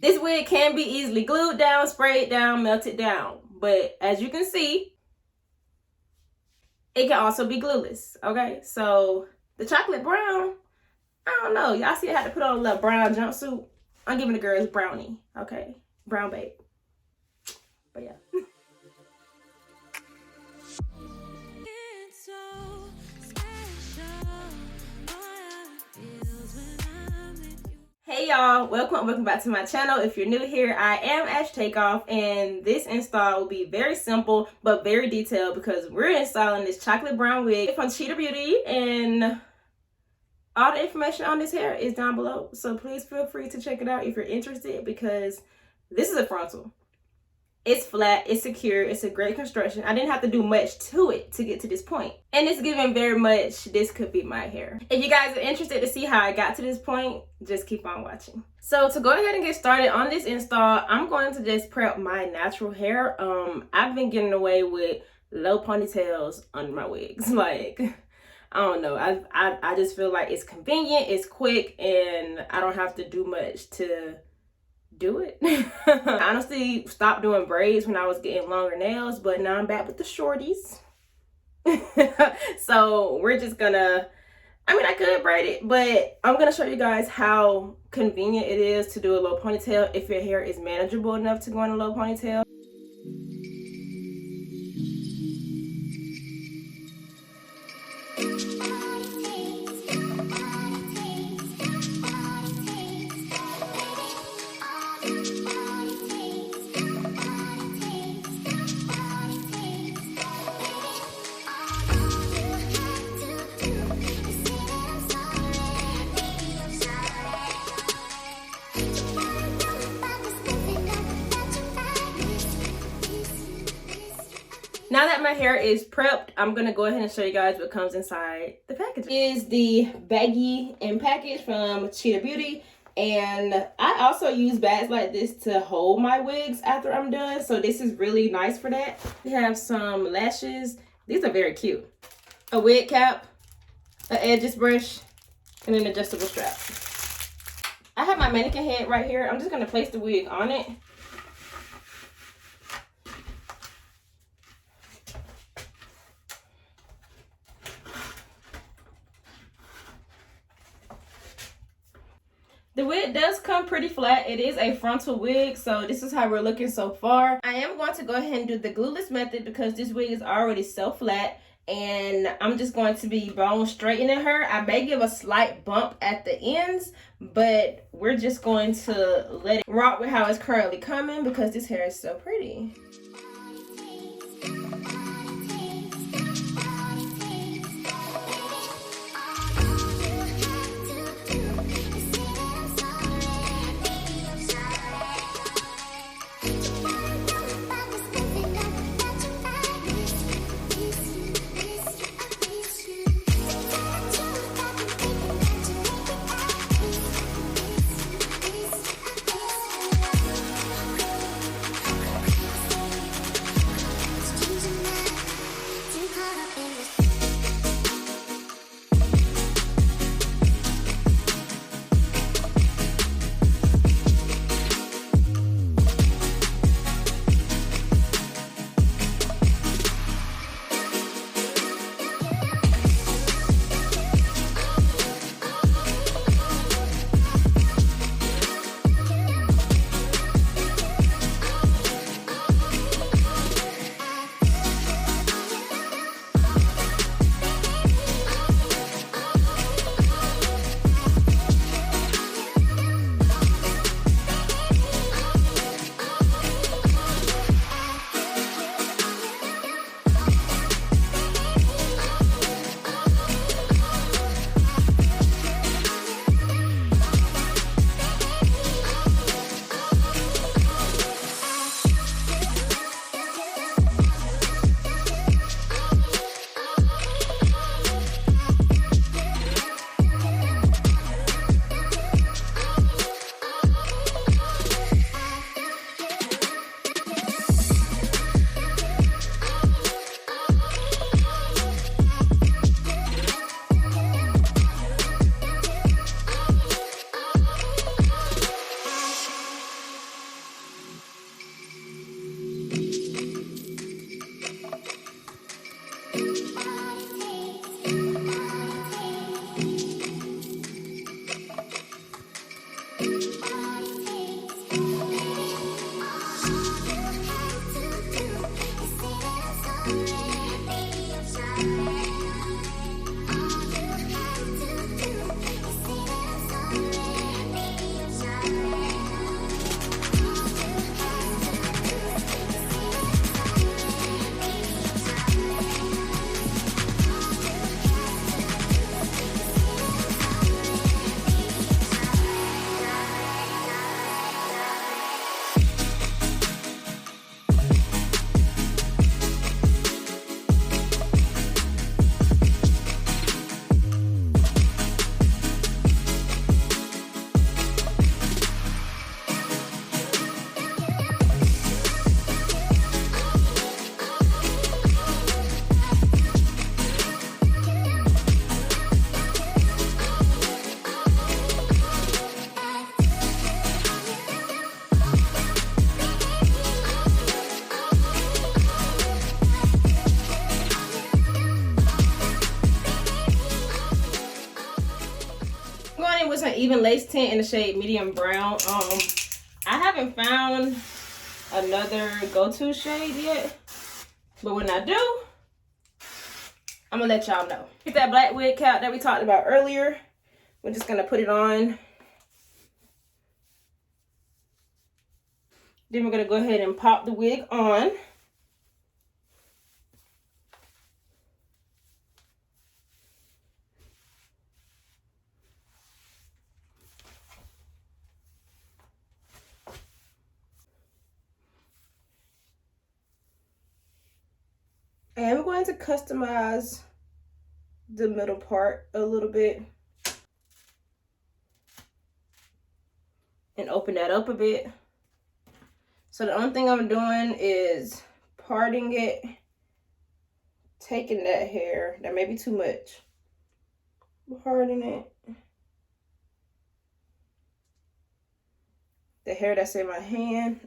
This wig can be easily glued down, sprayed down, melted down. But as you can see, it can also be glueless, okay? So the chocolate brown, I don't know. Y'all see I had to put on a little brown jumpsuit? I'm giving the girls brownie, okay? Brown babe. But yeah. Hey y'all, welcome back to my channel. If you're new here, I am Ash Takeoff, and this install will be very simple but very detailed because we're installing this chocolate brown wig from Cheetah Beauty, and all the information on this hair is down below. So please feel free to check it out if you're interested, because this is a frontal. It's flat, it's secure, it's a great construction. I didn't have to do much to it to get to this point. And it's giving very much, this could be my hair. If you guys are interested to see how I got to this point, just keep on watching. So to go ahead and get started on this install, I'm going to just prep my natural hair. I've been getting away with low ponytails under my wigs. Like, I don't know. I just feel like it's convenient, it's quick, and I don't have to do much to do it. I honestly stopped doing braids when I was getting longer nails, but now I'm back with the shorties. So we're just gonna, I could braid it, but I'm gonna show you guys how convenient it is to do a low ponytail if your hair is manageable enough to go in a low ponytail. Now that my hair is prepped, I'm gonna go ahead and show you guys what comes inside the package. It is the baggie and package from Cheetah Beauty, and I also use bags like this to hold my wigs after I'm done, so this is really nice for that. We have some lashes. These are very cute. A wig cap, an edges brush, and an adjustable strap. I have my mannequin head right here. I'm just gonna place the wig on it. The wig does come pretty flat. It is a frontal wig, so this is how we're looking so far. I am going to go ahead and do the glueless method because this wig is already so flat, and I'm just going to be bone straightening her. I may give a slight bump at the ends, but we're just going to let it rock with how it's currently coming because this hair is so pretty. in with some even lace tint in the shade medium brown. I haven't found another go-to shade yet, but when I do, I'm gonna let y'all know. Get that black wig cap that we talked about earlier. We're just gonna put it on. Then we're gonna go ahead and pop the wig on. And we're going to customize the middle part a little bit. And open that up a bit. So the only thing I'm doing is parting it, taking that hair, that may be too much, parting it. The hair that's in my hand,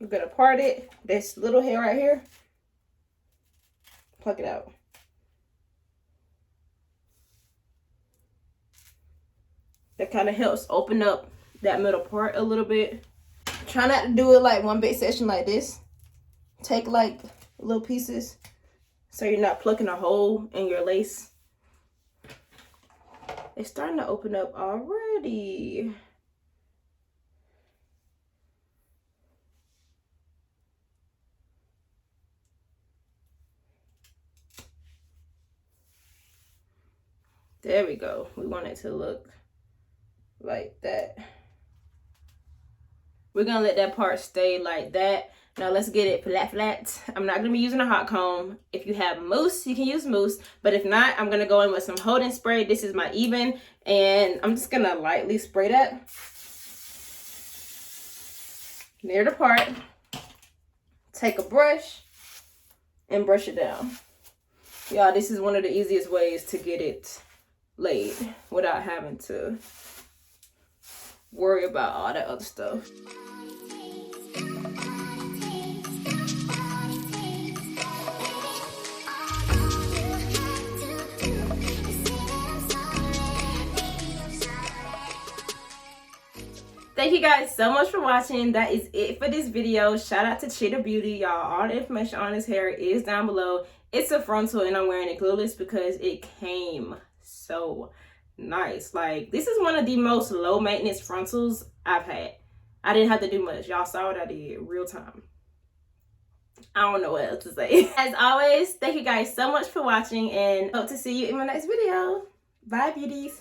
I'm gonna part it. This little hair right here, pluck it out. That kind of helps open up that middle part a little bit. Try not to do it like one big section like this. Take like little pieces so you're not plucking a hole in your lace. It's starting to open up already. There we go. We want it to look like that. We're gonna let that part stay like that. Now let's get it flat. I'm not gonna be using a hot comb. If you have mousse, you can use mousse, but if not, I'm gonna go in with some holding spray. This is my Even, and I'm just gonna lightly spray that near the part. Take a brush and brush it down. Y'all, this is one of the easiest ways to get it laid without having to worry about all that other stuff. Thank you guys so much for watching. That is it for this video. Shout out to Cheetah Beauty, y'all. All the information on this hair is down below. It's a frontal and I'm wearing it glueless because it came so nice. Like, this is one of the most low maintenance frontals I've had. I didn't have to do much. Y'all saw what I did real time. I don't know what else to say. As always, thank you guys so much for watching and hope to see you in my next video. Bye, beauties.